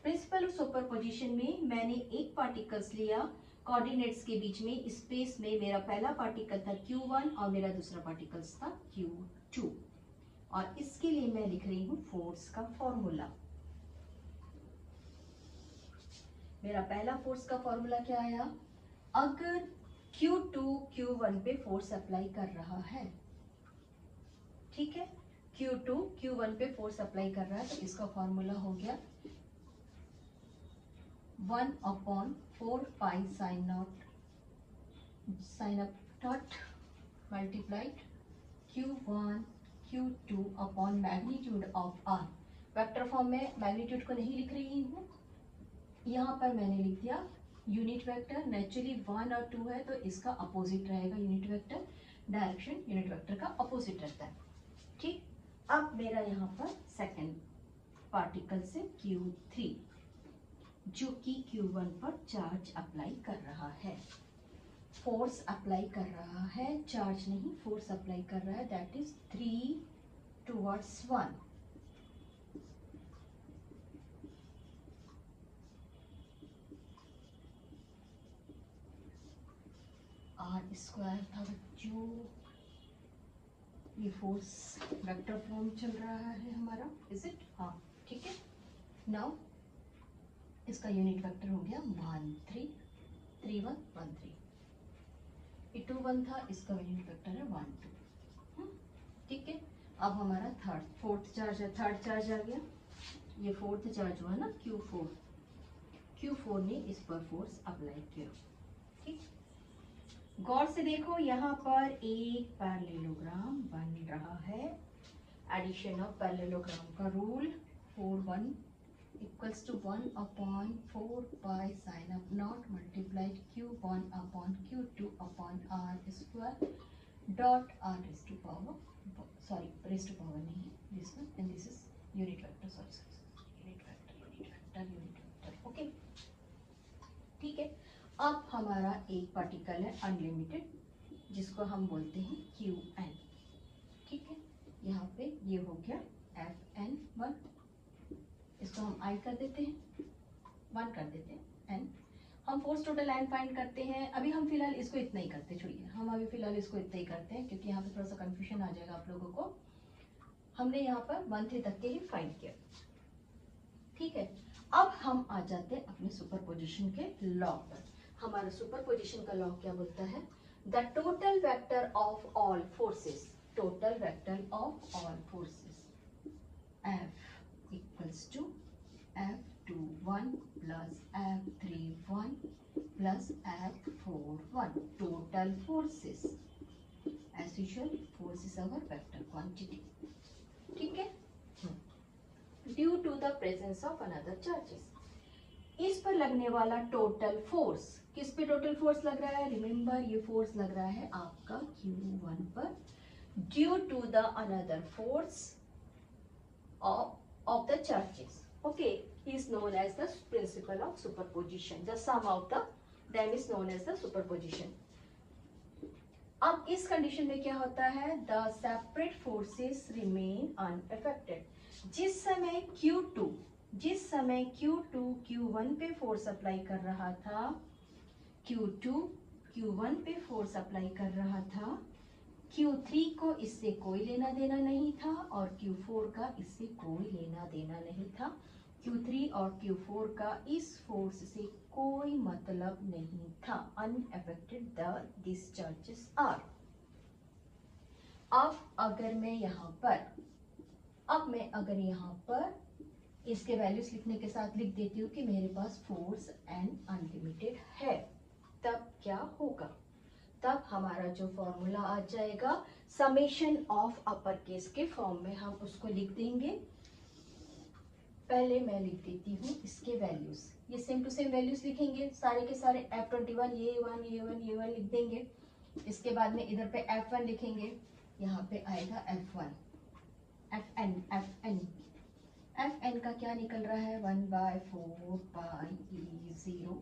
प्रिंसिपल ऑफ सुपरपोजिशन में मैंने एक पार्टिकल्स लिया, कोऑर्डिनेट्स के बीच में स्पेस में मेरा पहला पार्टिकल था Q1 और मेरा दूसरा पार्टिकल्स था Q2, और इसके लिए मैं लिख रही हूँ फोर्स का फॉर्मूला। मेरा पहला फोर्स का फॉर्मूला क्या आया, अगर Q2 Q1 पे फोर्स अप्लाई कर रहा है, ठीक है, Q2 Q1 पे फोर्स अप्लाई कर रहा है तो इसका फॉर्मूला हो गया 1/4 pi sign not multiplied Q1 Q2 upon magnitude of R। Vector form में मैग्नीट्यूड को नहीं लिख रही हूँ, यहाँ पर मैंने लिख दिया यूनिट वेक्टर। नेचुरली 1 और 2 है तो इसका अपोजिट रहेगा unit vector, direction unit vector का अपोजिट रहता है, ठीक। अब मेरा यहाँ पर सेकंड पार्टिकल से Q3 जो कि Q1 पर चार्ज अप्लाई कर रहा है, फोर्स अप्लाई कर रहा है, चार्ज नहीं फोर्स अप्लाई कर रहा है, दैट इज 3/1। R² था बच्चों, ये फोर्स वेक्टर फॉर्म चल रहा है हमारा, इज इट, हाँ ठीक है। नाउ इसका यूनिट वेक्टर हो गया 1 3 3 1 1 3, ये 2 1 था, इसका यूनिट वेक्टर है 1 2, ठीक है। अब हमारा फोर्थ चार्ज है, थर्ड चार्ज आ गया, ये फोर्थ चार्ज हुआ ना Q4 ने इस पर फोर्स अप्लाई किया, ठीक। गौर से देखो, यहाँ पर एक पैरेललोग्राम बन रहा है। एडिशन ऑफ पैरेललोग्राम का rule 4 1 equals to 1 upon 4 pi sin of naught multiplied q1 upon q2 upon r square dot r raised to power, sorry raised to power नहीं है this one, and this is unit vector, sorry unit vector okay. ठीक है, अब हमारा एक particle है unlimited जिसको हम बोलते हैं Qn। ठीक है, यहाँ पे ये हो गया Fn1, इसको हम I कर देते हैं, 1 कर देते हैं n। हम फोर्स टोटल n फाइंड करते हैं। अभी हम फिलहाल इसको इतना ही करते, छोड़िए, हम अभी फिलहाल इसको इतना ही करते हैं क्योंकि यहाँ पे थोड़ा सा कंफ्यूजन आ जाएगा आप लोगों को। हमने यहाँ पर 1 3 तक के ही फाइंड किया। ठीक है, अब हम आ जाते हैं अपने सुपरपोजिशन के लॉ पर। हमारा सुपरपोजिशन का लॉ क्या बोलता है? The total vector of all forces, total vector of all forces F equals to F21 plus F31 plus F41, total forces. As usual force is our vector quantity. ठीक है, due to the presence of another charges, इस पर लगने वाला total force, किस पे total force लग रहा है? रिमेंबर, ये फोर्स लग रहा है आपका Q1 पर, due to the another force of the charges. Okay, is known as the principle of superposition. The sum of them is known as the superposition. अब इस कंडीशन में क्या होता है? The separate forces remain unaffected. जिस समय Q2 Q1 पे force apply कर रहा था, Q2 Q1 पे फोर्स अप्लाई कर रहा था, Q3 को इससे कोई लेना देना नहीं था और Q4 का इससे कोई लेना देना नहीं था। Q3 और Q4 का इस फोर्स से कोई मतलब नहीं था। Unaffected this charges are. अब अगर मैं यहाँ पर इसके वैल्यूज लिखने के साथ लिख देती हूँ कि मेरे पास फोर्स एन अनलिमिटेड है, तब क्या होगा? तब हमारा जो फॉर्मूला आ जाएगा समेशन ऑफ अपर केस के फॉर्म में हम उसको लिख देंगे। पहले मैं लिख देती हूँ इसके वैल्यूज, ये सेम टू सेम वैल्यूज लिखेंगे, सारे के सारे F21 ये वन लिख देंगे। इसके बाद में इधर पे F1 लिखेंगे, यहाँ पे आएगा F1, Fn का क्या निकल रहा है? 1/4 पाई E0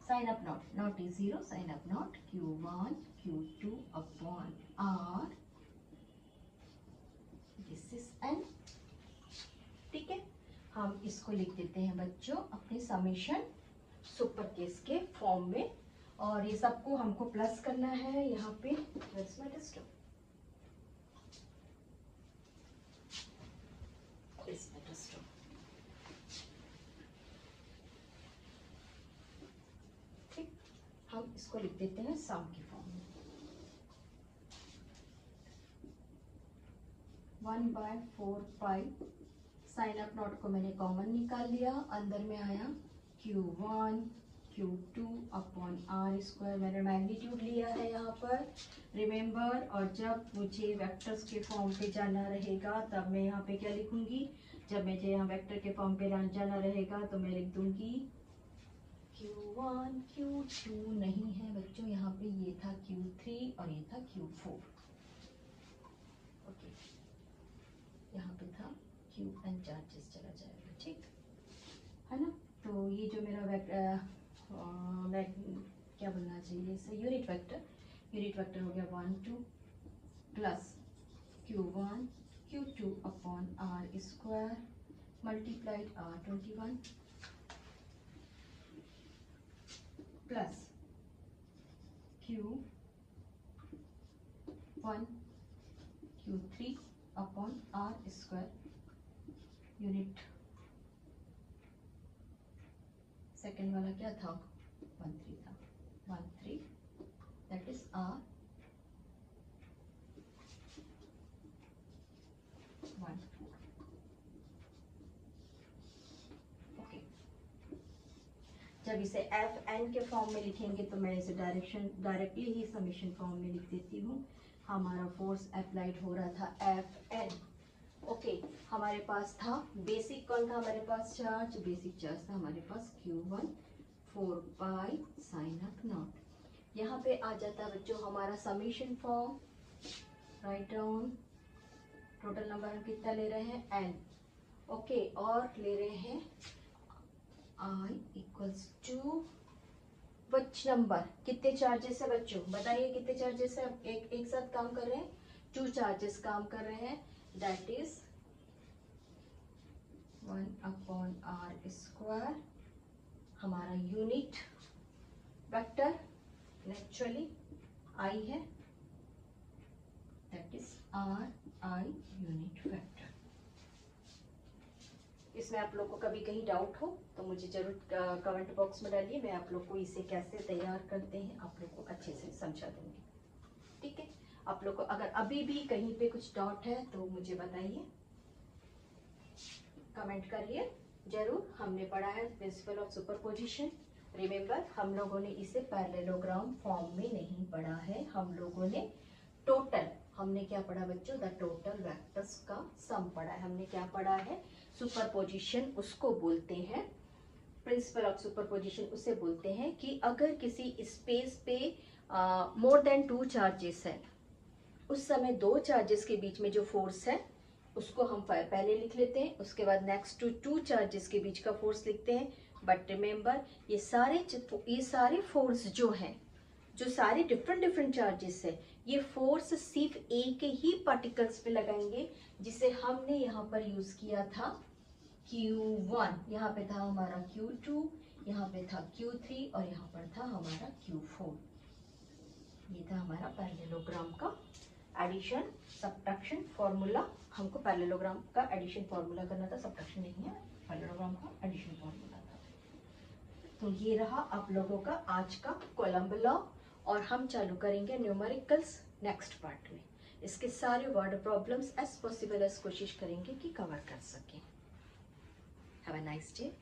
साइन अप नॉट E0 साइन अप naught Q1 Q2 upon R, दिस इज n। ठीक है, हम इसको लिख देते हैं बच्चों अपने समेशन सुपर केस के फॉर्म में, और ये सबको हमको प्लस करना है यहाँ पे। ठीक, हम इसको लिख देते हैं सम के फॉर्म में। 1/4 पाई साइन अप नॉट को मैंने कॉमन निकाल लिया, अंदर में आया Q1 Q2 upon R square, मैंने मैग्नीट्यूड लिया है यहाँ पर, रिमेंबर। और जब मुझे वेक्टर्स के फॉर्म पे जाना रहेगा तब मैं यहाँ पे क्या लिखूंगी? जब मुझे यहाँ वेक्टर के फॉर्म पे जाना रहेगा तो मैं लिख दूंगी Q1 Q2 नहीं है बच्चों, यहाँ पे ये था Q3 और ये था Q4। ओके, यहाँ पे था Qn चार्जेस चला जाएगा, ठीक है ना? तो ये जो मेरा क्या बोलना चाहिए इसे? यूनिट वेक्टर हो गया 1 2 plus Q1 Q2 upon R square multiplied R21 plus Q1 Q3 upon R square, unit second वाला क्या था? 1 3 था, 1 3 दैट इज R 1 4। ओके, जब जब इसे एफ एन के फॉर्म में लिखेंगे तो मैं इसे डायरेक्टली ही समेशन फॉर्म में लिख देती हूँ। हमारा फोर्स अप्लाइड हो रहा था एफ एन। ओके, हमारे पास था बेसिक, कौन था हमारे पास चार्ज, बेसिक चार्ज था हमारे पास Q1 4 पाई साइन ऑफ नॉट। यहाँ पे आ जाता है बच्चों हमारा summation form, write down total number हम कितना ले रहे हैं n। ओके, और ले रहे हैं I equals to which number, कितने चार्जेस है बच्चों बताइए, कितने चार्जेस है एक साथ काम कर रहे हैं, 2 चार्जेस काम कर रहे हैं, दैट इज 1/r²। हमारा यूनिट वेक्टर नेचुरली I है, that is RI unit vector. इसमें आप लोग को कभी कहीं डाउट हो तो मुझे जरूर कमेंट बॉक्स में डालिए, मैं आप लोग को इसे कैसे तैयार करते हैं आप लोग को अच्छे से समझा दूंगी। ठीक है, आप लोग को अगर अभी भी कहीं पे कुछ डाउट है तो मुझे बताइए, कमेंट करिए जरूर। हमने पढ़ा है प्रिंसिपल ऑफ सुपरपोजिशन। रिमेंबर, हम लोगों ने इसे पैरेललोग्राम फॉर्म में नहीं पढ़ा है, हम लोगों ने टोटल, हमने क्या पढ़ा बच्चों, द टोटल वेक्टर्स का सम पढ़ा है। हमने क्या पढ़ा है, सुपरपोजिशन उसको बोलते हैं, प्रिंसिपल ऑफ सुपरपोजिशन उसे बोलते हैं कि अगर किसी स्पेस पे मोर देन 2 चार्जेस है, उस समय 2 चार्जेस के बीच में जो फोर्स है उसको हम पहले लिख लेते हैं, उसके बाद नेक्स्ट 2 चार्जेस के बीच का फोर्स लिखते हैं। बट रिमेंबर, ये सारे फोर्स जो हैं, जो सारे डिफरेंट चार्जेस है, ये फोर्स सिर्फ एक ही पार्टिकल्स पे लगाएंगे, जिसे हमने यहाँ पर यूज किया था Q1, यहाँ पे था हमारा Q2, यहाँ पे था Q3 और यहाँ पर था हमारा Q4। ये था हमारा पैरेललोग्राम का एडिशन सब्ट्रैक्शन फॉर्मूला। हमको पैरेललोग्राम का एडिशन फॉर्मूला करना था, सब्ट्रैक्शन नहीं है, पैरेललोग्राम का एडिशन फॉर्मूला था। तो ये रहा आप लोगों का आज का कोलम्ब लॉ, और हम चालू करेंगे न्यूमेरिकल्स नेक्स्ट पार्ट में। इसके सारे word problems as possible as कोशिश करेंगे कि कवर कर सकें। Have a nice day.